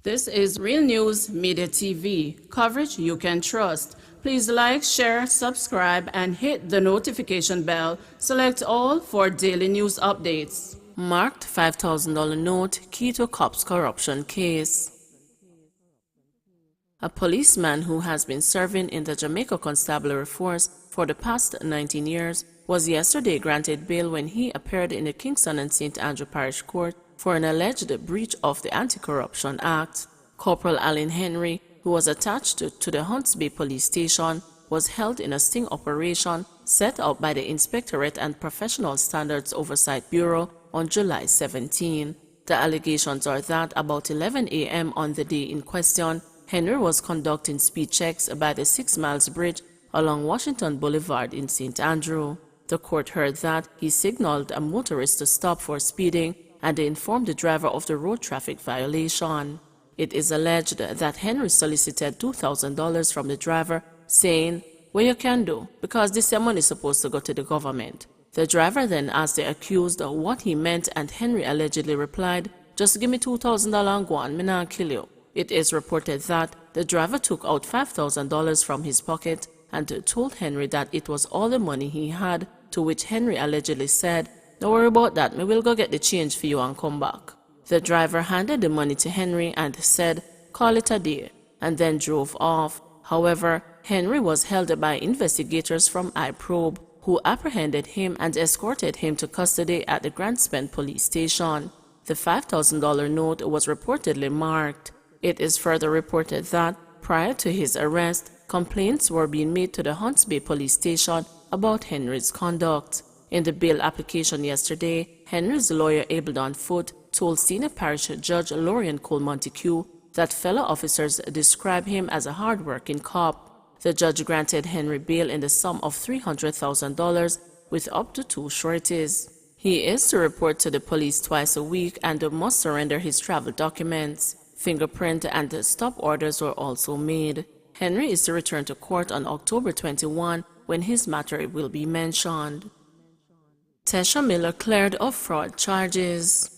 This is Real News Media TV, coverage you can trust. Please like, share, subscribe, and hit the notification bell. Select all for daily news updates. Marked $5,000 note key to cop's corruption case. A policeman who has been serving in the Jamaica Constabulary Force for the past 19 years was yesterday granted bail when he appeared in the Kingston and St Andrew Parish Court for an alleged breach of the Anti-Corruption Act. Corporal Alan Henry, who was attached to the Hunts Bay Police Station, was held in a sting operation set up by the Inspectorate and Professional Standards Oversight Bureau on July 17. The allegations are that about 11 a.m. on the day in question, Henry was conducting speed checks by the 6 Miles Bridge along Washington Boulevard in St Andrew. The court heard that he signaled a motorist to stop for speeding and they informed the driver of the road traffic violation. It is alleged that Henry solicited $2,000 from the driver, saying, "What you can do, because this money is supposed to go to the government." The driver then asked the accused what he meant, and Henry allegedly replied, "Just give me $2,000 and go on, me not kill you." It is reported that the driver took out $5,000 from his pocket and told Henry that it was all the money he had, to which Henry allegedly said, "Don't worry about that, me will go get the change for you and come back." The driver handed the money to Henry and said, "Call it a day," and then drove off. However, Henry was held by investigators from iProbe, who apprehended him and escorted him to custody at the Grand Spend Police Station. The $5,000 note was reportedly marked. It is further reported that, prior to his arrest, complaints were being made to the Hunts Bay Police Station about Henry's conduct. In the bail application yesterday, Henry's lawyer Abledon Foote told Senior Parish Judge Lorian Cole Montague that fellow officers describe him as a hard-working cop. The judge granted Henry bail in the sum of $300,000 with up to 2 sureties. He is to report to the police twice a week and must surrender his travel documents. Fingerprint and stop orders were also made. Henry is to return to court on October 21 when his matter will be mentioned. Tasha Miller cleared of fraud charges.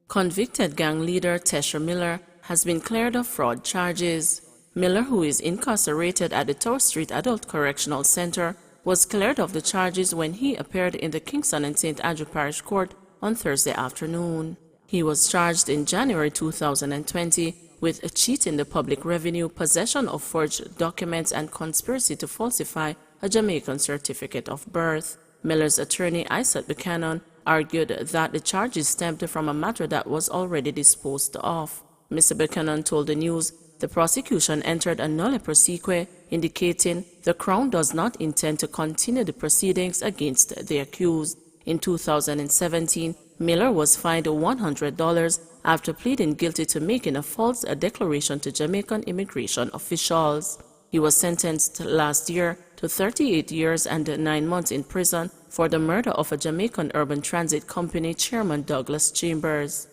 Convicted gang leader Tasha Miller has been cleared of fraud charges. Miller, who is incarcerated at the Tower Street Adult Correctional Center, was cleared of the charges when he appeared in the Kingston and St Andrew Parish Court on Thursday afternoon. He was charged in January 2020 with cheating the public revenue, possession of forged documents, and conspiracy to falsify a Jamaican certificate of birth. Miller's attorney, Isaac Buchanan, argued that the charges stemmed from a matter that was already disposed of. Mr. Buchanan told the News the prosecution entered a nolle prosequi, indicating the Crown does not intend to continue the proceedings against the accused. In 2017, Miller was fined $100 after pleading guilty to making a false declaration to Jamaican immigration officials. He was sentenced last year to 38 years and 9 months in prison for the murder of a Jamaican Urban Transit Company chairman Douglas Chambers.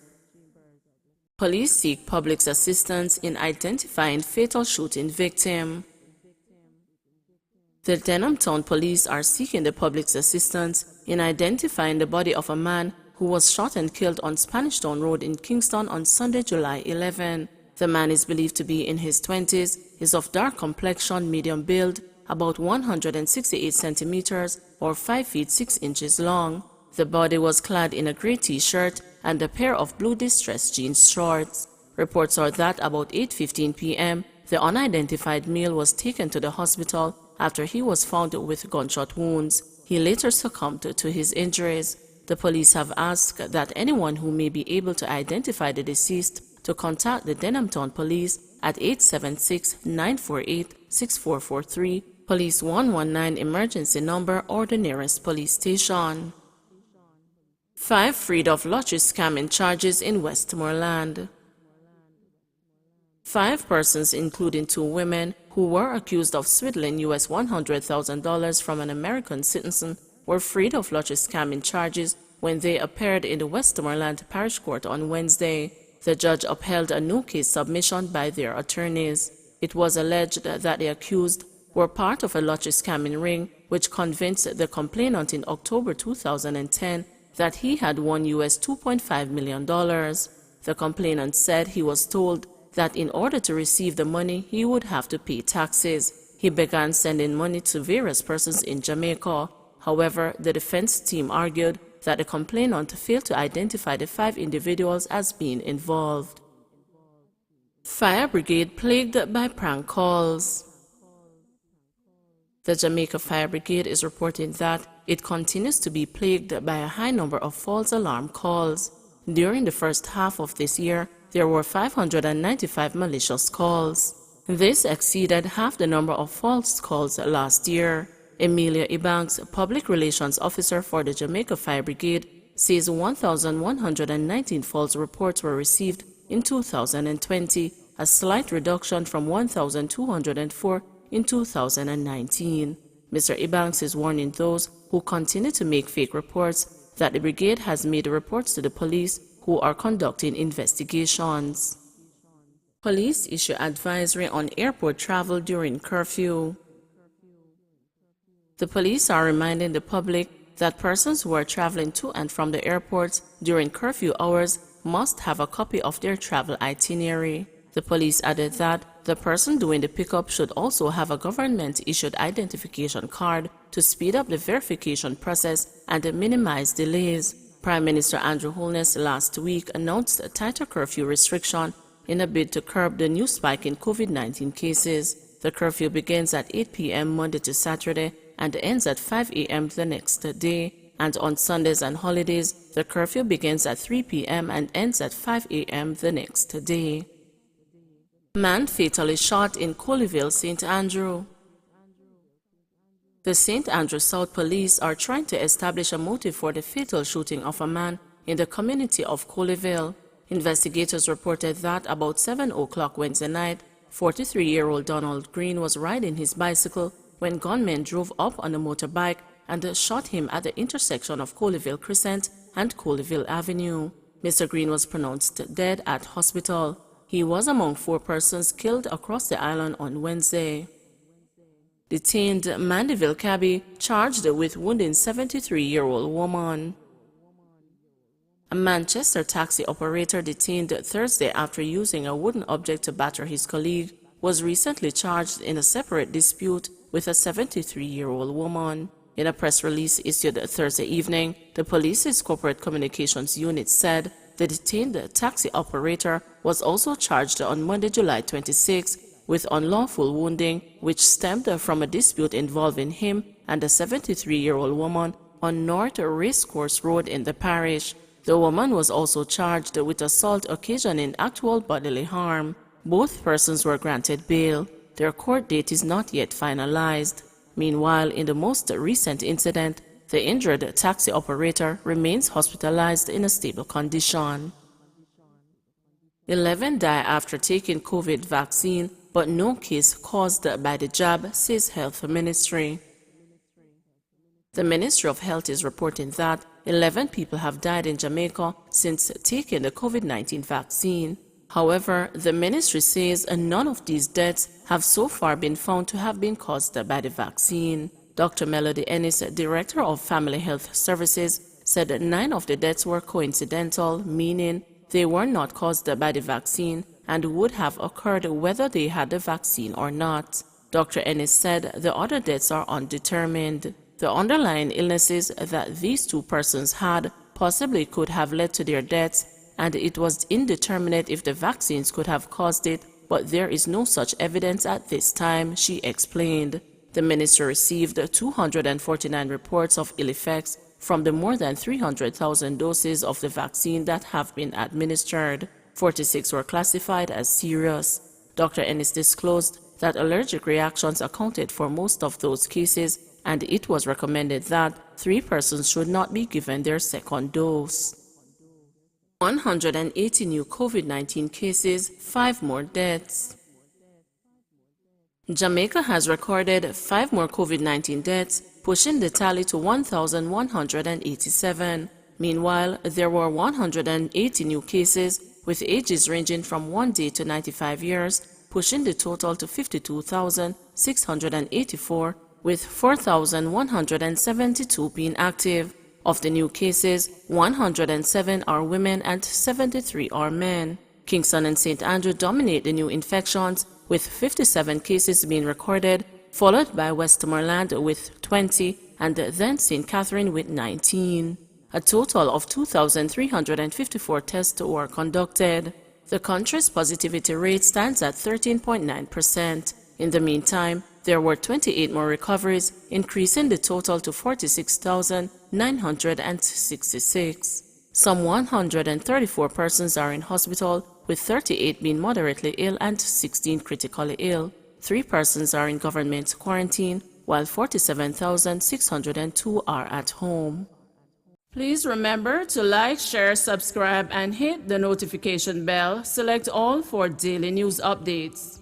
Police seek public's assistance in identifying fatal shooting victim. The Denham Town Police are seeking the public's assistance in identifying the body of a man who was shot and killed on Spanish Town Road in Kingston on Sunday, July 11. The man is believed to be in his 20s, is of dark complexion, medium build, about 168 centimeters or 5 feet 6 inches long. The body was clad in a gray t-shirt and a pair of blue distressed jeans shorts. Reports are that about 8:15 p.m., the unidentified male was taken to the hospital after he was found with gunshot wounds. He later succumbed to his injuries. The police have asked that anyone who may be able to identify the deceased to contact the Denham Town Police at 876-948-6443, Police 119 emergency number, or the nearest police station. 5 freed of lottery scamming charges in Westmoreland. 5 persons, including 2 women, who were accused of swindling US $100,000 from an American citizen, were freed of lottery scamming charges when they appeared in the Westmoreland Parish Court on Wednesday. The judge upheld a no case submission by their attorneys. It was alleged that the accused were part of a lottery scamming ring which convinced the complainant in October 2010 that he had won US $2.5 million. The complainant said he was told that in order to receive the money, he would have to pay taxes. He began sending money to various persons in Jamaica. However, the defense team argued that the complainant failed to identify the 5 individuals as being involved. Fire brigade plagued by prank calls. The Jamaica Fire Brigade is reporting that it continues to be plagued by a high number of false alarm calls. During the first half of this year, there were 595 malicious calls. This exceeded half the number of false calls last year. Emilia Ebanks, Public Relations Officer for the Jamaica Fire Brigade, says 1,119 false reports were received in 2020, a slight reduction from 1,204 in 2019. Mr. Ebanks is warning those who continue to make fake reports that the brigade has made reports to the police, who are conducting investigations. Police issue advisory on airport travel during curfew. The police are reminding the public that persons who are traveling to and from the airports during curfew hours must have a copy of their travel itinerary. The police added that the person doing the pickup should also have a government-issued identification card to speed up the verification process and minimize delays. Prime Minister Andrew Holness last week announced a tighter curfew restriction in a bid to curb the new spike in COVID-19 cases. The curfew begins at 8 p.m. Monday to Saturday and ends at 5 a.m. the next day. And on Sundays and holidays, the curfew begins at 3 p.m. and ends at 5 a.m. the next day. Man fatally shot in Coleyville St Andrew. The St Andrew South Police are trying to establish a motive for the fatal shooting of a man in the community of Coleyville. Investigators reported that about 7 o'clock Wednesday night, 43-year-old Donald Green was riding his bicycle when gunmen drove up on a motorbike and shot him at the intersection of Coleyville Crescent and Coleyville Avenue. Mr. Green was pronounced dead at hospital. He was among 4 persons killed across the island on Wednesday. Detained Mandeville cabbie charged with wounding 73-year-old woman. A Manchester taxi operator detained Thursday after using a wooden object to batter his colleague was recently charged in a separate dispute with a 73-year-old woman. In a press release issued Thursday evening, the police's corporate communications unit said the detained taxi operator was also charged on Monday, July 26, with unlawful wounding, which stemmed from a dispute involving him and a 73-year-old woman on North Racecourse Road in the parish. The woman was also charged with assault occasioning actual bodily harm. Both persons were granted bail. Their court date is not yet finalized. Meanwhile, in the most recent incident, the injured taxi operator remains hospitalized in a stable condition. 11 die after taking COVID vaccine, but no case caused by the jab, says Health Ministry. The Ministry of Health is reporting that 11 people have died in Jamaica since taking the COVID-19 vaccine. However, the ministry says none of these deaths have so far been found to have been caused by the vaccine. Dr. Melody Ennis, Director of Family Health Services, said 9 of the deaths were coincidental, meaning they were not caused by the vaccine and would have occurred whether they had the vaccine or not. Dr. Ennis said the other deaths are undetermined. The underlying illnesses that these 2 persons had possibly could have led to their deaths, and it was indeterminate if the vaccines could have caused it, but there is no such evidence at this time, she explained. The ministry received 249 reports of ill effects from the more than 300,000 doses of the vaccine that have been administered. 46 were classified as serious. Dr. Ennis disclosed that allergic reactions accounted for most of those cases, and it was recommended that 3 persons should not be given their second dose. 180 new COVID-19 cases, 5 more deaths. Jamaica has recorded 5 more COVID-19 deaths, pushing the tally to 1,187. Meanwhile, there were 180 new cases, with ages ranging from 1 day to 95 years, pushing the total to 52,684, with 4,172 being active. Of the new cases, 107 are women and 73 are men. Kingston and St. Andrew dominate the new infections, with 57 cases being recorded, followed by Westmoreland with 20 and then St. Catherine with 19. A total of 2,354 tests were conducted. The country's positivity rate stands at 13.9%. In the meantime, there were 28 more recoveries, increasing the total to 46,966. Some 134 persons are in hospital, with 38 being moderately ill and 16 critically ill. 3 persons are in government quarantine, while 47,602 are at home. Please remember to like, share, subscribe, and hit the notification bell. Select all for daily news updates.